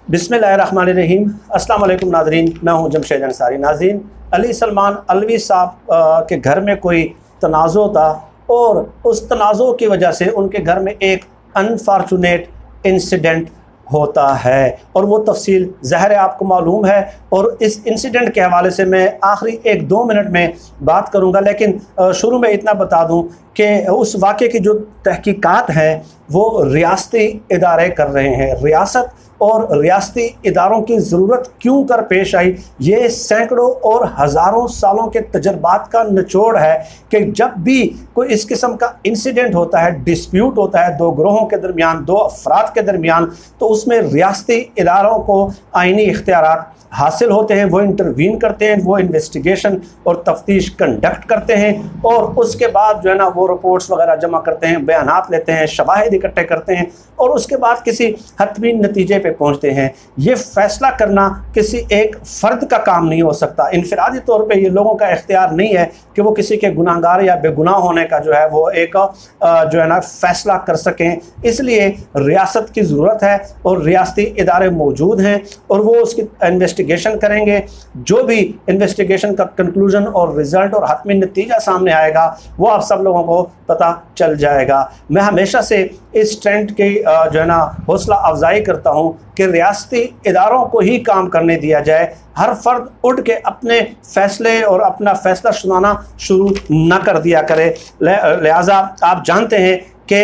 बिस्मिल्लाहिर्रहमानिर्रहीम। अस्सलाम वालेकुम नाज़रीन, मैं हूं जमशेद अंसारी। नाज़रीन, अली सलमान अलवी साहब के घर में कोई तनाज़ो था और उस तनाज़ो की वजह से उनके घर में एक अनफॉर्चुनेट इंसिडेंट होता है और वो तफसील ज़ाहिर है आपको मालूम है। और इस इंसिडेंट के हवाले से मैं आखिरी 1-2 मिनट में बात करूंगा, लेकिन शुरू में इतना बता दूं कि उस वाक़े की जो तहकीकात है वो रियासती इदारे कर रहे हैं। रियासत और रियासती इदारों की ज़रूरत क्यों कर पेश आई, ये सैकड़ों और हज़ारों सालों के तजर्बात का निचोड़ है कि जब भी कोई इस किस्म का इंसिडेंट होता है, डिस्प्यूट होता है दो ग्रोहों के दरमियान, दो अफराद के दरमियान, तो उसमें रियासती इदारों को आइनी इख्तियारात हासिल होते हैं। वो इंटरवीन करते हैं, वो इन्वेस्टिगेशन और तफ्तीश कंडक्ट करते हैं और उसके बाद जो है ना वो रिपोर्ट्स वगैरह जमा करते हैं, बयानात लेते हैं, शवाहिद इकट्ठे करते हैं और उसके बाद किसी हतमी नतीजे पे पहुंचते हैं। ये फैसला करना किसी एक फ़र्द का काम नहीं हो सकता। इनफरादी तौर पे ये लोगों का इख्तियार नहीं है कि वो किसी के गुनाहगार या बेगुनाह होने का जो है वो एक जो है ना फैसला कर सकें। इसलिए रियासत की ज़रूरत है और रियासती इदारे मौजूद हैं और वो उसकी इन्वेस्टिगेशन करेंगे। जो भी इन्वेस्टिगेशन का कंक्लूजन और रिज़ल्ट और हतमी नतीजा सामने आएगा वो आप सब लोगों को पता चल जाएगा। मैं हमेशा से इस ट्रेंड की जो है ना हौसला अफजाई करता हूँ कि रियासती इदारों को ही काम करने दिया जाए। हर फर्द उठ के अपने फ़ैसले और अपना फ़ैसला सुनाना शुरू न कर दिया करे। लिहाजा आप जानते हैं कि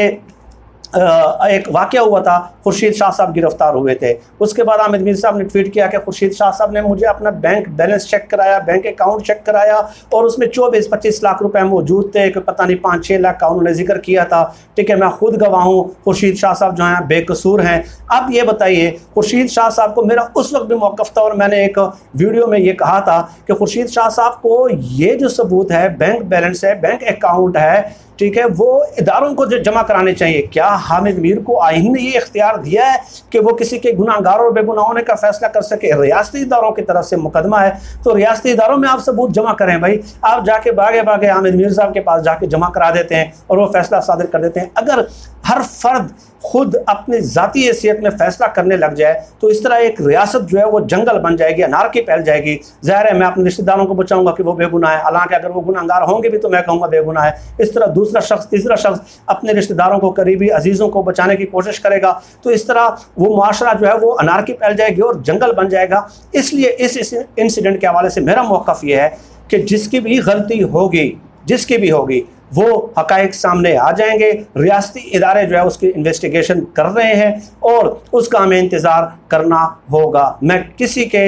एक वाक़या हुआ था, खुर्शीद शाह साहब गिरफ़्तार हुए थे। उसके बाद आमिर मीर साहब ने ट्वीट किया कि खुर्शीद शाह साहब ने मुझे अपना बैंक बैलेंस चेक कराया, बैंक अकाउंट चेक कराया और उसमें 24-25 लाख रुपए मौजूद थे कि पता नहीं 5-6 लाख का उन्होंने जिक्र किया था। ठीक है, मैं खुद गवाह हूँ, खुर्शीद शाह साहब जो हैं बेकसूर हैं। अब ये बताइए, खुर्शीद शाह साहब को मेरा उस वक्त भी मौक़िफ़ था और मैंने एक वीडियो में ये कहा था कि खुर्शीद शाह साहब को ये जो सबूत है, बैंक बैलेंस है, बैंक अकाउंट है, ठीक है, वो इदारों को जमा कराने चाहिए। क्या हामिद मीर को आईन ने ये इख्तियार दिया है कि वो किसी के गुनाहगार और बेगुनाह होने का फैसला कर सके? रियासती इदारों की तरफ से मुकदमा है तो रियासती इदारों में आप सबूत जमा करें भाई। आप जाके भागे भागे हामिद मीर साहब के पास जाके जमा करा देते हैं और वो फैसला सादिर कर देते हैं। अगर हर फर्द खुद अपनी ज़ाती हैसियत में फ़ैसला करने लग जाए तो इस तरह एक रियासत जो है वो जंगल बन जाएगी, अनारकी फैल जाएगी। ज़ाहिर है मैं अपने रिश्तेदारों को बचाऊंगा कि वो बेगुनाह है, हालांकि अगर वो गुनाहगार होंगे भी तो मैं कहूँगा बेगुनाह है। इस तरह दूसरा शख्स, तीसरा शख्स अपने रिश्तेदारों को, करीबी अजीज़ों को बचाने की कोशिश करेगा तो इस तरह वो मुआशरा जो है वो अनारकी फैल जाएगी और जंगल बन जाएगा। इसलिए इस इंसिडेंट के हवाले से मेरा मौक़िफ़ ये है कि जिसकी भी गलती होगी, जिसकी भी होगी, वो हक़ाइक़ सामने आ जाएंगे। रियासती इदारे जो है उसकी इन्वेस्टिगेशन कर रहे हैं और उसका हमें इंतज़ार करना होगा। मैं किसी के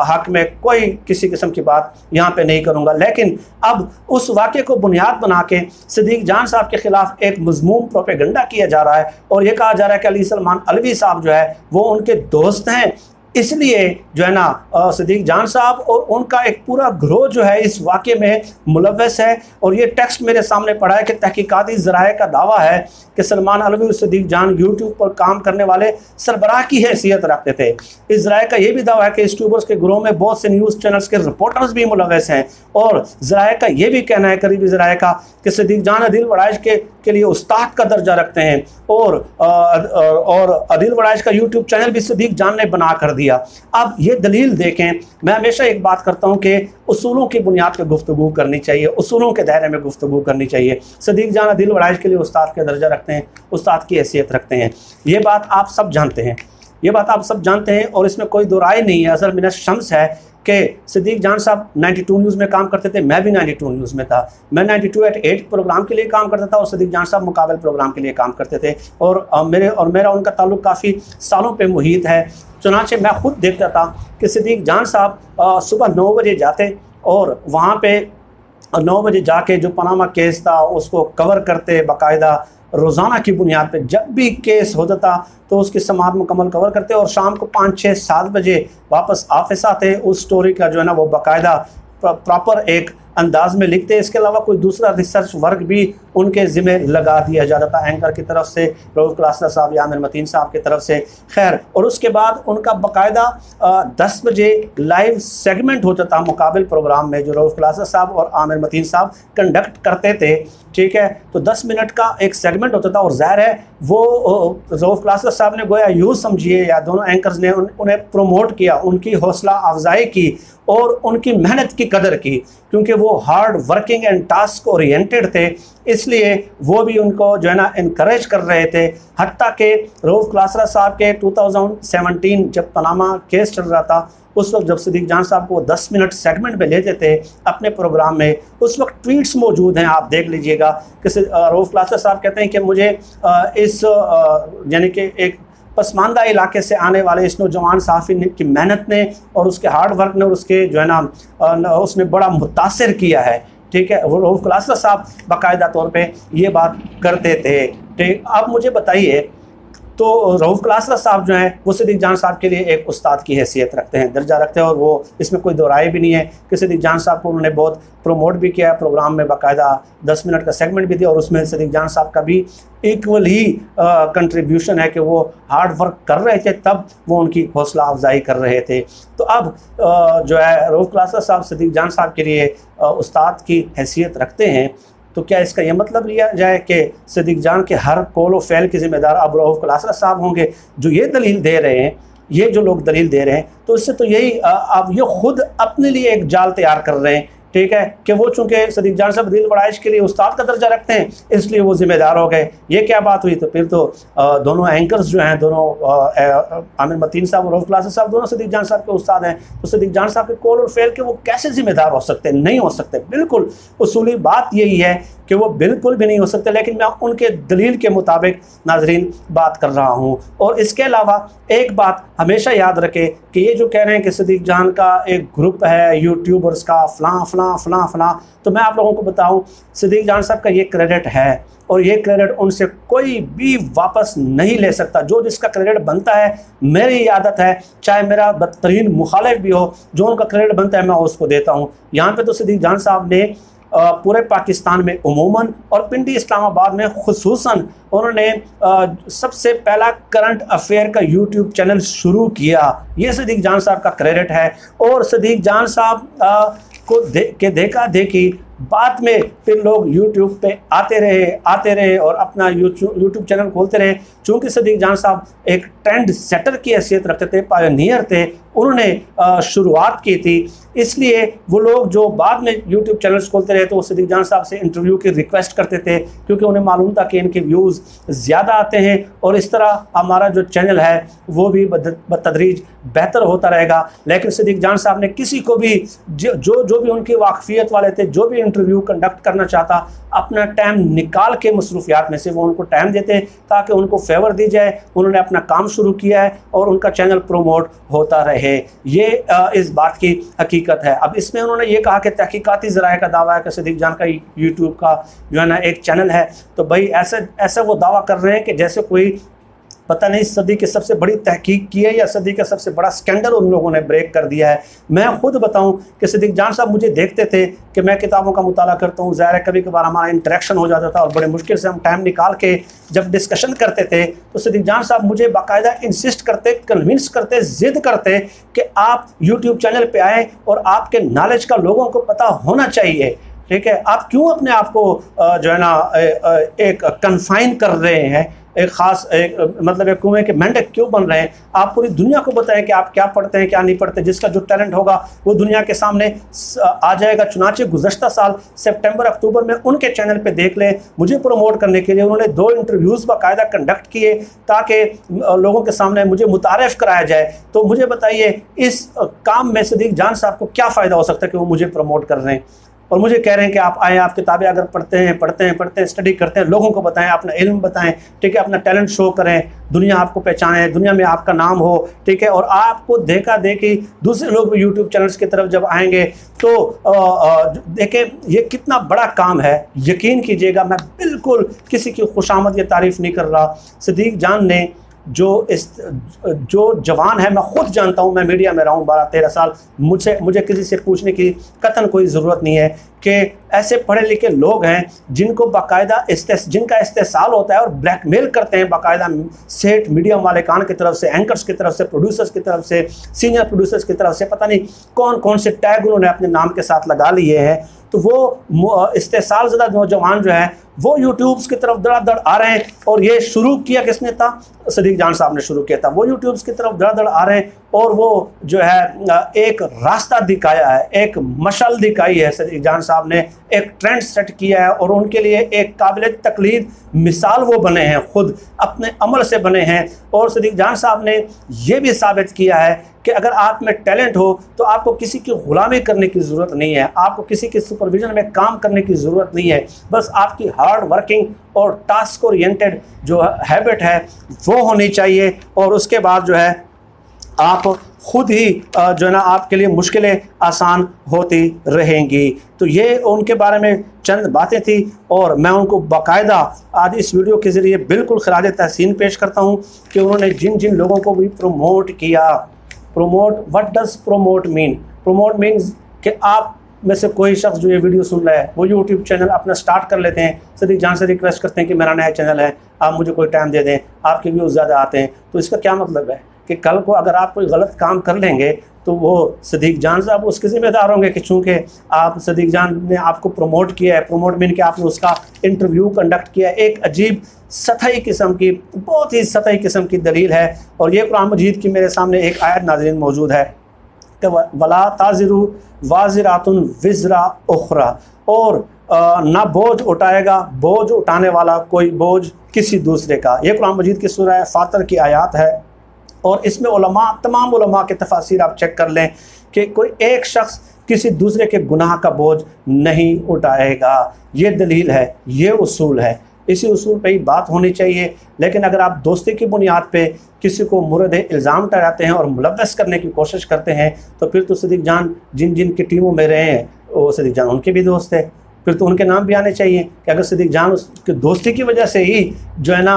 हक़ में कोई किसी किस्म की बात यहाँ पे नहीं करूँगा, लेकिन अब उस वाक़े को बुनियाद बना के सिद्दीक़ जान साहब के ख़िलाफ़ एक मज़मूम प्रोपेगेंडा किया जा रहा है और ये कहा जा रहा है कि अली सलमान अलवी साहब जो है वो उनके दोस्त हैं। इसलिए जो है ना सिद्दीक़ जान साहब और उनका एक पूरा ग्रोह जो है इस वाक़े में मुलव्वस है। और ये टेक्स्ट मेरे सामने पड़ा है कि तहकीकाती ज़राए का दावा है कि सलमान अलवी और सिद्दीक़ जान यूट्यूब पर काम करने वाले सरबराह की हैसियत रखते थे। इस ज़राए का ये भी दावा है कि इस ट्यूबर्स के ग्रोह में बहुत से न्यूज़ चैनल्स के रिपोर्टर्स भी मुलव्वस हैं। और ज़राए का ये भी कहना है, करीबी ज़राए का, कि सिद्दीक़ जान अदील वड़ाइश के लिए उस्ताद का दर्जा रखते हैं और अदील वड़ाइश का यूट्यूब चैनल भी सिद्दीक़ जान ने बना कर दिया। अब ये दलील देखें, मैं हमेशा एक बात करता हूं कि उसूलों की बुनियाद पर गुफ्तगू करनी चाहिए, उसूलों के दायरे में गुफ्तगू करनी चाहिए। सिद्दीक़ जान अदील वड़ाइश के लिए उस्ताद का दर्जा रखते हैं, उस्ताद की हैसियत रखते हैं। ये बात आप सब जानते हैं, ये बात आप सब जानते हैं और इसमें कोई दो राय नहीं है। असल मिनत शम्स है कि सिद्दीक़ जान साहब 92 न्यूज़ में काम करते थे, मैं भी 92 न्यूज़ में था। मैं 92@8 प्रोग्राम के लिए काम करता था और सिद्दीक़ जान साहब मुकाबल प्रोग्राम के लिए काम करते थे और मेरा उनका ताल्लुक़ काफ़ी सालों पे मुहीत है। चुनांचे मैं खुद देखता था कि सिद्दीक़ जान साहब सुबह 9 बजे जाते और वहाँ पे 9 बजे जाके जो पनामा केस था उसको कवर करते, बाकायदा रोज़ाना की बुनियाद पे जब भी केस होता था तो उसकी समाअत मुकम्मल कवर करते और शाम को 5, 6, 7 बजे वापस ऑफिस आते। उस स्टोरी का जो है ना वो बाकायदा प्रॉपर एक अंदाज में लिखते। इसके अलावा कोई दूसरा रिसर्च वर्क भी उनके ज़िम्मे लगा दिया जाता था एंकर की तरफ से, रऊफ़ क्लासर साहब या आमिर मतीन साहब की तरफ से। खैर, और उसके बाद उनका बाकायदा 10 बजे लाइव सेगमेंट होता था मुकाबिल प्रोग्राम में, जो रऊफ़ क्लासर साहब और आमिर मतीन साहब कंडक्ट करते थे। ठीक है, तो 10 मिनट का एक सेगमेंट होता था और ज़ाहिर है वो रऊफ़ क्लासर साहब ने गोया यूँ समझिए या दोनों एंकर्स ने उन्हें प्रमोट किया, उनकी हौसला अफजाई की और उनकी मेहनत की कदर की, क्योंकि वो hard working and task oriented थे, इसलिए वो भी उनको जो है ना इनकरेज कर रहे थे। हत्ता कि रऊफ़ क्लासर साहब के 2017 जब पनामा केस चल रहा था, उस वक्त जब सिद्दीक जान साहब को 10 मिनट सेगमेंट में लेते थे अपने प्रोग्राम में, उस वक्त ट्वीट्स मौजूद हैं, आप देख लीजिएगा कि रऊफ़ क्लासर साहब कहते हैं कि मुझे इस यानी कि एक पसमानदा इलाके से आने वाले इस नौजवान सहाफ़ी की मेहनत ने और उसके हार्ड वर्क ने और उसके जो है ना उसने बड़ा मुतासिर किया है। ठीक है, वो रऊफ़ क्लासर साहब बाकायदा तौर पे ये बात करते थे। ठीक, अब मुझे बताइए, तो रऊफ़ क्लासर साहब जो हैं वो सिद्दीक जान साहब के लिए एक उस्ताद की हैसियत रखते हैं, दर्जा रखते हैं, और वो इसमें कोई दो राय भी नहीं है कि सिद्दीक जान साहब को उन्होंने बहुत प्रमोट भी किया है प्रोग्राम में, बाकायदा 10 मिनट का सेगमेंट भी दिया, और उसमें सिद्दीक जान साहब का भी इक्वल ही कंट्रीब्यूशन है कि वो हार्ड वर्क कर रहे थे, तब वो उनकी हौसला अफजाई कर रहे थे। तो अब जो है रऊफ़ क्लासर साहब सिद्दीक जान साहब के लिए उस्ताद की हैसियत रखते हैं, तो क्या इसका यह मतलब लिया जाए कि सिद्दीक जान के हर कौल व फ़ैल के ज़िम्मेदार अब रऊफ़ क्लासर साहब होंगे? जो ये दलील दे रहे हैं, ये जो लोग दलील दे रहे हैं, तो इससे तो यही अब ये खुद अपने लिए एक जाल तैयार कर रहे हैं। ठीक है, कि वो चूँकि सिद्दीक जान साहब दिल बड़ाइश के लिए उस्ताद का दर्जा रखते हैं, इसलिए वो ज़िम्मेदार हो गए। ये क्या बात हुई? तो फिर तो दोनों एंकर्स जो हैं, दोनों आमिर मतीन साहब और रऊफ़ क्लासर साहब, दोनों सिद्दीक जान साहब के उस्ताद हैं, तो सिद्दीक जान साहब के कौल और फ़ैल के वो कैसे ज़िम्मेदार हो सकते हैं? नहीं हो सकते। बिल्कुल उसूली बात यही है कि वो बिल्कुल भी नहीं हो सकते, लेकिन मैं उनके दलील के मुताबिक नाजरीन बात कर रहा हूँ। और इसके अलावा एक बात हमेशा याद रखें कि ये जो कह रहे हैं कि सिद्दीक जान का एक ग्रुप है यूट्यूबर्स का, फ़लाँ फ़लाँ फ़लाँ फ़लाँ, तो मैं आप लोगों को बताऊँ, सिद्दीक जान साहब का ये क्रेडिट है और ये क्रेडिट उनसे कोई भी वापस नहीं ले सकता। जो जिसका क्रेडिट बनता है, मेरी आदत है, चाहे मेरा बदतरीन मुखालिफ भी हो, जो उनका क्रेडिट बनता है मैं उसको देता हूँ। यहाँ पे तो सिद्दीक जान साहब ने पूरे पाकिस्तान में उमूमन और पिंडी इस्लामाबाद में खुसूसन उन्होंने सबसे पहला करंट अफेयर का यूट्यूब चैनल शुरू किया। ये सिद्दीक जान साहब का क्रेडिट है। और सिद्दीक जान साहब को देखा देखी बाद में फिर लोग यूट्यूब पे आते रहे और अपना यूट्यूब चैनल खोलते रहे। चूँकि सिद्दीक जान साहब एक ट्रेंड सेटर की हैसियत रखते थे, पायनियर थे, उन्होंने शुरुआत की थी, इसलिए वो लोग जो बाद में यूट्यूब चैनल्स खोलते रहे तो वो सिद्दीक जान साहब से इंटरव्यू की रिक्वेस्ट करते थे, क्योंकि उन्हें मालूम था कि इनके व्यूज़ ज़्यादा आते हैं और इस तरह हमारा जो चैनल है वो भी बतदरीज बेहतर होता रहेगा। लेकिन सिद्दीक जान साहब ने किसी को भी जो भी उनकी वाकफियत वाले थे, जो भी इंटरव्यू कंडक्ट करना चाहता, अपना टाइम निकाल के मसरूफियात में से वो उनको टाइम देते ताकि उनको फेवर दी जाए। उन्होंने अपना काम शुरू किया है और उनका चैनल प्रोमोट होता रहे, ये इस बात की हकीकत है। अब इसमें उन्होंने ये कहा कि तहकीकाती ज़राए का दावा है कि सिद्दीक जान का यूट्यूब का जो है ना एक चैनल है, तो भाई ऐसे वो दावा कर रहे हैं कि जैसे कोई पता नहीं सदी की सबसे बड़ी तहकीक की है या सदी का सबसे बड़ा स्कैंडल उन लोगों ने ब्रेक कर दिया है। मैं खुद बताऊं कि सिद्दीक जान साहब मुझे देखते थे कि मैं किताबों का मुताला करता हूं, ज़ाहिर है कभी कभार हमारा इंटरेक्शन हो जाता था और बड़े मुश्किल से हम टाइम निकाल के जब डिस्कशन करते थे तो सिद्दीक जान साहब मुझे बाकायदा इंसिस्ट करते, कन्विंस करते, ज़िद करते कि आप यूट्यूब चैनल पर आएँ और आपके नॉलेज का लोगों को पता होना चाहिए। ठीक है, आप क्यों अपने आप को जो है ना एक कन्फाइन कर रहे हैं, एक ख़ास मतलब एक कुएं के मेंढक क्यों बन रहे हैं? आप पूरी दुनिया को बताएं कि आप क्या पढ़ते हैं, क्या नहीं पढ़ते। जिसका जो टैलेंट होगा वो दुनिया के सामने आ जाएगा। चुनाचे गुज़श्ता साल सितंबर अक्टूबर में उनके चैनल पे देख लें, मुझे प्रमोट करने के लिए उन्होंने 2 इंटरव्यूज़ बाकायदा कंडक्ट किए ताकि लोगों के सामने मुझे मुतारफ़ कराया जाए। तो मुझे बताइए इस काम में सिद्दीक जान साहब को क्या फ़ायदा हो सकता है कि वो मुझे प्रमोट कर रहे हैं और मुझे कह रहे हैं कि आप आएँ, आप किताबें अगर पढ़ते हैं, स्टडी करते हैं, लोगों को बताएं, अपना इल्म बताएं, ठीक है, अपना टैलेंट शो करें, दुनिया आपको पहचाने, दुनिया में आपका नाम हो, ठीक है। और आपको देखा देखी दूसरे लोग भी यूट्यूब चैनल्स की तरफ जब आएंगे तो देखें ये कितना बड़ा काम है। यकीन कीजिएगा मैं बिल्कुल किसी की खुशामद या तारीफ़ नहीं कर रहा। सिद्दीक जान ने जो जवान है, मैं खुद जानता हूँ, मैं मीडिया में रहा हूँ 12-13 साल, मुझे किसी से पूछने की कतन कोई ज़रूरत नहीं है कि ऐसे पढ़े लिखे लोग हैं जिनको बाकायदा जिनका इस्तेसाल होता है और ब्लैकमेल करते हैं बाकायदा सेठ मीडिया मालिकान की तरफ से, एंकर्स की तरफ से, प्रोड्यूसर्स की तरफ से, सीनियर प्रोड्यूसर्स की तरफ से, पता नहीं कौन कौन से टैग उन्होंने अपने नाम के साथ लगा लिए हैं। तो वो इस्तेसाल ज़्यादा नौजवान जो है वो यूट्यूब्स की तरफ धड़ाधड़ आ रहे हैं। और ये शुरू किया किसने था? सदीक जान साहब ने शुरू किया था। वो यूट्यूब्स की तरफ धड़ाधड़ आ रहे हैं और वो जो है एक रास्ता दिखाया है, एक मशाल दिखाई है सदीक जान साहब ने, एक ट्रेंड सेट किया है और उनके लिए एक काबिल तकलीद मिसाल वो बने हैं, खुद अपने अमल से बने हैं। और सदीक जान साहब ने ये भी साबित किया है कि अगर आप में टैलेंट हो तो आपको किसी की ग़ुलामी करने की ज़रूरत नहीं है, आपको किसी के सुपरविजन में काम करने की ज़रूरत नहीं है। बस आपकी हार्ड वर्किंग और टास्क ओरिएंटेड जो हैबिट है वो होनी चाहिए और उसके बाद जो है आप खुद ही जो है ना आपके लिए मुश्किलें आसान होती रहेंगी। तो ये उनके बारे में चंद बातें थी और मैं उनको बाकायदा आज इस वीडियो के ज़रिए बिल्कुल खराज तहसीन पेश करता हूँ कि उन्होंने जिन जिन लोगों को भी प्रमोट किया। Promote, what does promote mean? Promote means कि आप में से कोई शख्स जो ये वीडियो सुन रहा है वो यूट्यूब चैनल अपना स्टार्ट कर लेते हैं, सदीक जान से रिक्वेस्ट करते हैं कि मेरा नया चैनल है, आप मुझे कोई टाइम दे दें, आपके व्यूज़ ज़्यादा आते हैं। तो इसका क्या मतलब है कि कल को अगर आप कोई गलत काम कर लेंगे तो वो सदीक जान साहब उसके ज़िम्मेदार होंगे कि चूँकि आप सदीक जान ने आपको प्रमोट किया है। प्रमोट मीन कि आपने उसका इंटरव्यू कंडक्ट किया है। एक अजीब सतही किस्म की, बहुत ही सतही किस्म की दलील है। और ये कुरान मजीद की मेरे सामने एक आयत नाज़रीन मौजूद है कि वला ताज़िरु वाज़िरातुन विज़रा उख़रा, और ना बोझ उठाएगा बोझ उठाने वाला कोई बोझ किसी दूसरे का। ये कुरान मजीद की सूरह फातिर की आयत है और इसमें उलमा, तमाम उलमा के तफासिर आप चेक कर लें कि कोई एक शख्स किसी दूसरे के गुनाह का बोझ नहीं उठाएगा। ये दलील है, ये उसूल है, इसी उसूल पे ही बात होनी चाहिए। लेकिन अगर आप दोस्ती की बुनियाद पे किसी को मुरद इल्ज़ाम ठहराते हैं और मुलव्वस करने की कोशिश करते हैं तो फिर तो सदीक जान जिन जिन की टीमों में रहे हैं वो सदीक जान उनके भी दोस्त है, फिर तो उनके नाम भी आने चाहिए कि अगर सदीक जान उसकी दोस्ती की वजह से ही जो है ना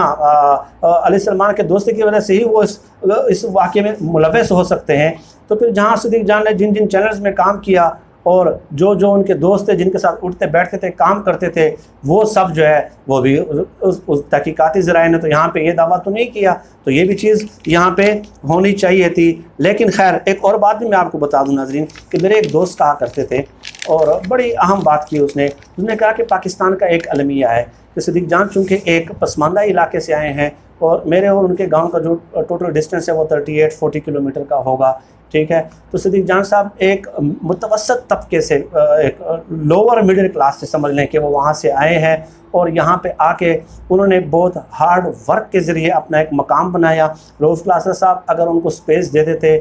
अली सलमान के दोस्ती की वजह से ही वो इस वाक़े में मुलव्वस हो सकते हैं। तो फिर जहाँ सदीक जान ने जिन जिन चैनल्स में काम किया और जो जो उनके दोस्त थे जिनके साथ उठते बैठते थे, काम करते थे, वो सब जो है वो भी उस तहकीकाती ज़राए ने तो यहाँ पे ये दावा तो नहीं किया। तो ये भी चीज़ यहाँ पे होनी चाहिए थी। लेकिन खैर एक और बात भी मैं आपको बता दूँ नाज़रीन कि मेरे एक दोस्त कहा करते थे और बड़ी अहम बात की उसने कहा कि पाकिस्तान का एक अलमिया है कि सदीक जान चूँकि एक पसमानदा इलाके से आए हैं और मेरे और उनके गाँव का जो टोटल डिस्टेंस है वो 38-40 किलोमीटर का होगा, ठीक है। तो सदीक जान साहब एक मुतवसत तबके से, एक लोअर मिडिल क्लास से समझ लें कि वो वहाँ से आए हैं और यहाँ पे आके उन्होंने बहुत हार्ड वर्क के ज़रिए अपना एक मकाम बनाया। रऊफ़ क्लासर साहब अगर उनको स्पेस दे देते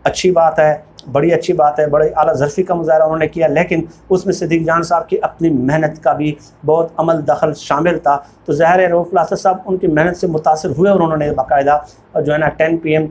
अच्छी बात है, बड़ी अच्छी बात है, बड़े आला ज़र्फ़ी का मुज़ाहरा उन्होंने किया, लेकिन उसमें सदीक जान साहब की अपनी मेहनत का भी बहुत अमल दखल शामिल था। तो ज़ाहिर है रऊफ़ क्लासर साहब उनकी मेहनत से मुतासिर हुए और उन्होंने बाकायदा जो है ना 10 PM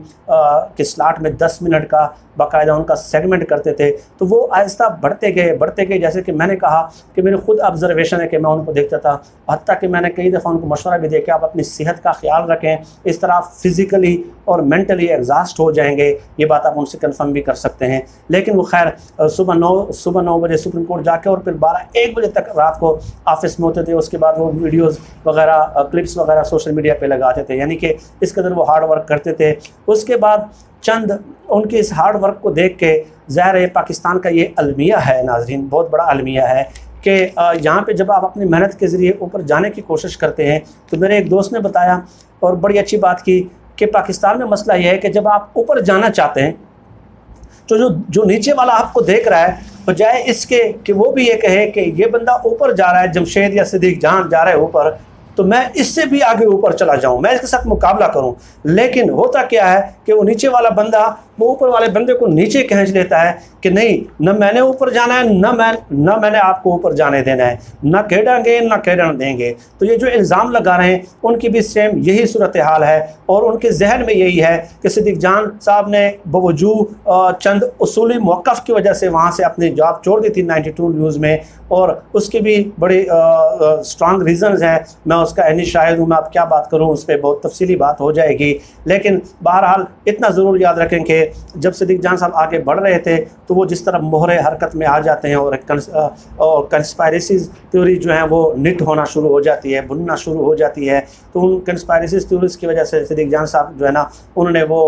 के स्लॉट में 10 मिनट का बाकायदा उनका सेगमेंट करते थे। तो वो आहिस्ता बढ़ते गए। जैसे कि मैंने कहा कि मेरी खुद ऑब्जर्वेशन है कि मैं उनको देखता था, हत्ता कि मैंने कई दफ़ा उनको मशवरा भी दिया कि आप अपनी सेहत का ख्याल रखें, इस तरह फिज़िकली और मेंटली एग्जॉस्ट हो जाएंगे। ये बात आप उनसे कंफर्म भी कर सकते हैं। लेकिन वो खैर सुबह 9 बजे सुप्रीम कोर्ट जाके और फिर 12-1 बजे तक रात को ऑफिस में होते थे। उसके बाद वो वीडियोज़ वगैरह, क्लिप्स वगैरह सोशल मीडिया पे लगाते थे, यानी कि इस कदर वो हार्ड वर्क करते थे। उसके बाद चंद उनके इस हार्ड वर्क को देख के ज़ाहिर है पाकिस्तान का ये अलमिया है नाज़रीन, बहुत बड़ा अलमिया है कि यहाँ पे जब आप अपनी मेहनत के ज़रिए ऊपर जाने की कोशिश करते हैं। तो मेरे एक दोस्त ने बताया और बड़ी अच्छी बात की कि पाकिस्तान में मसला यह है कि जब आप ऊपर जाना चाहते हैं तो जो नीचे वाला आपको देख रहा है, बजाय इसके कि वो भी ये कहे कि ये बंदा ऊपर जा रहा है, जमशेद या सदीक जान जा रहा है ऊपर, तो मैं इससे भी आगे ऊपर चला जाऊं, मैं इसके साथ मुकाबला करूं। लेकिन होता क्या है कि वो नीचे वाला बंदा वो ऊपर वाले बंदे को नीचे खींच लेता है कि नहीं, न मैंने ऊपर जाना है, न मैंने आपको ऊपर जाने देना है, न खेड़ेंगे न खेड़न देंगे। तो ये जो इल्ज़ाम लगा रहे हैं उनकी भी सेम यही सूरत हाल है और उनके जहन में यही है कि सदीक जान साहब ने बावजूद चंद उसूली मौक़िफ़ की वजह से वहाँ से अपनी जॉब छोड़ दी थी 92 न्यूज़ में, और उसके भी बड़े स्ट्रॉन्ग रीज़न्स हैं, मैं उसका ऐनी शाहिद हूँ, मैं अब क्या बात करूँ, उस पर बहुत तफसीली बात हो जाएगी। लेकिन बहरहाल इतना ज़रूर याद रखें कि जब सिद्दीक़ जान साहब आगे बढ़ रहे थे तो वो जिस तरह मोहरे हरकत में आ जाते हैं और कंस्पायरेसीज़ थ्योरी जो है वो निट होना शुरू हो जाती है, बुनना शुरू हो जाती है। तो उन कंस्पायरेसीज़ थ्योरीज़ की वजह से सिद्दीक़ जान साहब जो है ना, उन्होंने वो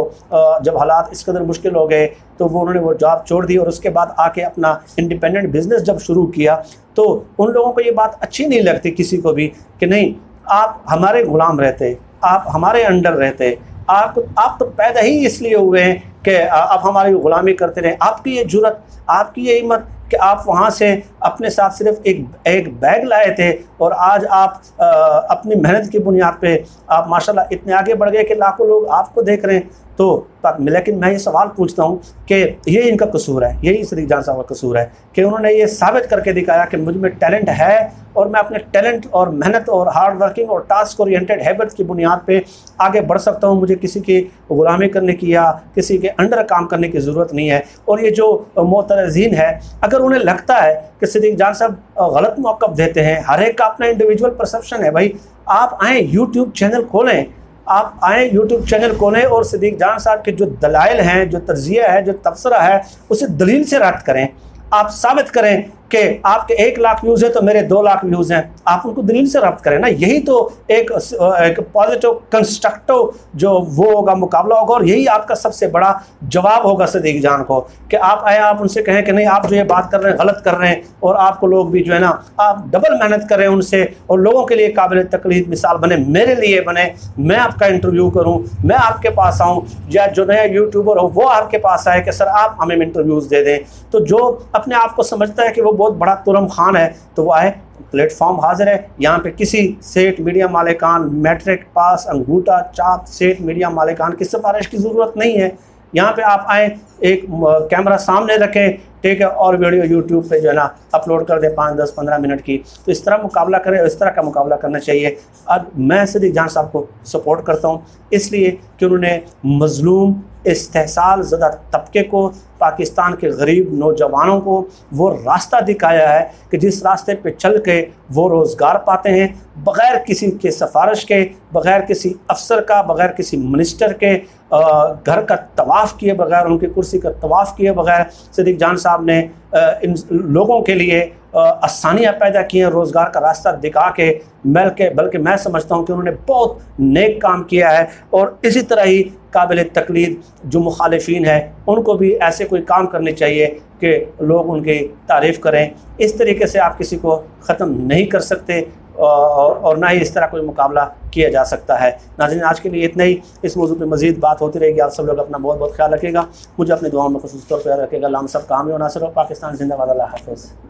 जब हालात इस कदर मुश्किल हो गए तो उन्होंने वो जॉब छोड़ दी और उसके बाद आके अपना इंडिपेंडेंट बिज़नेस जब शुरू किया तो उन लोगों को ये बात अच्छी नहीं लगती किसी को भी कि नहीं, आप हमारे ग़ुलाम रहते, आप हमारे अंडर रहते, आप तो पैदा ही इसलिए हुए हैं कि आप हमारी ग़ुलामी करते रहें। आपकी ये जुर्रत, आपकी ये हिम्मत कि आप वहाँ से अपने साथ सिर्फ एक बैग लाए थे और आज आप अपनी मेहनत की बुनियाद पे आप माशाल्लाह इतने आगे बढ़ गए कि लाखों लोग आपको देख रहे हैं। तो लेकिन मैं ये सवाल पूछता हूँ कि ये इनका कसूर है, यही सिद्दीक़ जान साहब का कसूर है कि उन्होंने ये साबित करके दिखाया कि मुझ में टैलेंट है और मैं अपने टैलेंट और मेहनत और हार्ड वर्किंग और टास्क ओरिएंटेड हैबिट की बुनियाद पे आगे बढ़ सकता हूँ। मुझे किसी की ग़ुलामी करने की या किसी के अंडर काम करने की ज़रूरत नहीं है। और ये जो मोतरज़ीन है, अगर उन्हें लगता है कि सिद्दीक़ जान साहब गलत मौक़िफ़ देते हैं, हर एक का अपना इंडिविजुअल परसेप्शन है। भाई आप आएँ यूट्यूब चैनल खोलें, आप आएँ यूट्यूब चैनल खोलें और सिद्दीक़ जान साहब के जो दलाइल हैं, जो तर्जिया है, जो तबसरा है, उसे दलील से रद्द करें। आप साबित करें कि आपके 1 लाख व्यूज़ है तो मेरे 2 लाख व्यूज़ हैं, आप उनको दलील से रब्त करें ना। यही तो एक पॉजिटिव कंस्ट्रक्टिव जो वो होगा, मुकाबला होगा और यही आपका सबसे बड़ा जवाब होगा सिद्दीक़ जान को कि आप आए, आप उनसे कहें कि नहीं, आप जो ये बात कर रहे हैं गलत कर रहे हैं और आपको लोग भी जो है ना, आप डबल मेहनत करें उनसे और लोगों के लिए काबिल तकलीद मिसाल बने, मेरे लिए बने। मैं आपका इंटरव्यू करूँ, मैं आपके पास आऊँ, या जो नया यूट्यूबर हो वो आपके पास आए कि सर आप हमें इंटरव्यूज़ दे दें। तो जो अपने आप को समझता है कि वो बहुत बड़ा तुरम खान है तो वो आए, प्लेटफॉर्म हाजिर है। यहाँ पे किसी सेठ मीडिया मालिकान, मैट्रिक पास, अंगूठा चाप सेठ मीडिया मालिकान की सिफारिश की ज़रूरत नहीं है। यहाँ पे आप आए, एक कैमरा सामने रखें, ठीक है, और वीडियो यूट्यूब पे जो है ना अपलोड कर दे 5, 10, 15 मिनट की। तो इस तरह मुकाबला करें, इस तरह का मुकाबला करना चाहिए। अब मैं सिद्दीक़ जान साहब को सपोर्ट करता हूँ इसलिए कि उन्होंने मज़लूम इस्तेहसाल ज़दा तबके को, पाकिस्तान के गरीब नौजवानों को वो रास्ता दिखाया है कि जिस रास्ते पे चल के वो रोज़गार पाते हैं बग़ैर किसी के सिफारिश के, बग़ैर किसी अफसर का, बग़ैर किसी मिनिस्टर के, घर का तवाफ़ किए बग़ैर, उनकी कुर्सी का तवाफ़ किए बग़ैर सिद्दीक़ जान साहब ने इन लोगों के लिए आसानियाँ पैदा की हैं, रोज़गार का रास्ता दिखा के। बल्कि मैं समझता हूँ कि उन्होंने बहुत नेक काम किया है और इसी तरह ही काबिल तकलीद जो मुखालिफिन है उनको भी ऐसे कोई काम करने चाहिए कि लोग उनकी तारीफ़ करें। इस तरीके से आप किसी को ख़त्म नहीं कर सकते और ना ही इस तरह कोई मुकाबला किया जा सकता है। नाज़रीन, आज के लिए इतना ही। इस मौजू पे मज़ीद बात होती रहेगी। आप सब लोग अपना बहुत बहुत ख्याल रखिएगा, मुझे अपनी दुआओं में ख़ुसूस तौर पर याद रखिएगा। अल्लाह हम सब काम हो नासिर हो। पाकिस्तान जिंदाबाद। अल्लाह हाफ़िज़।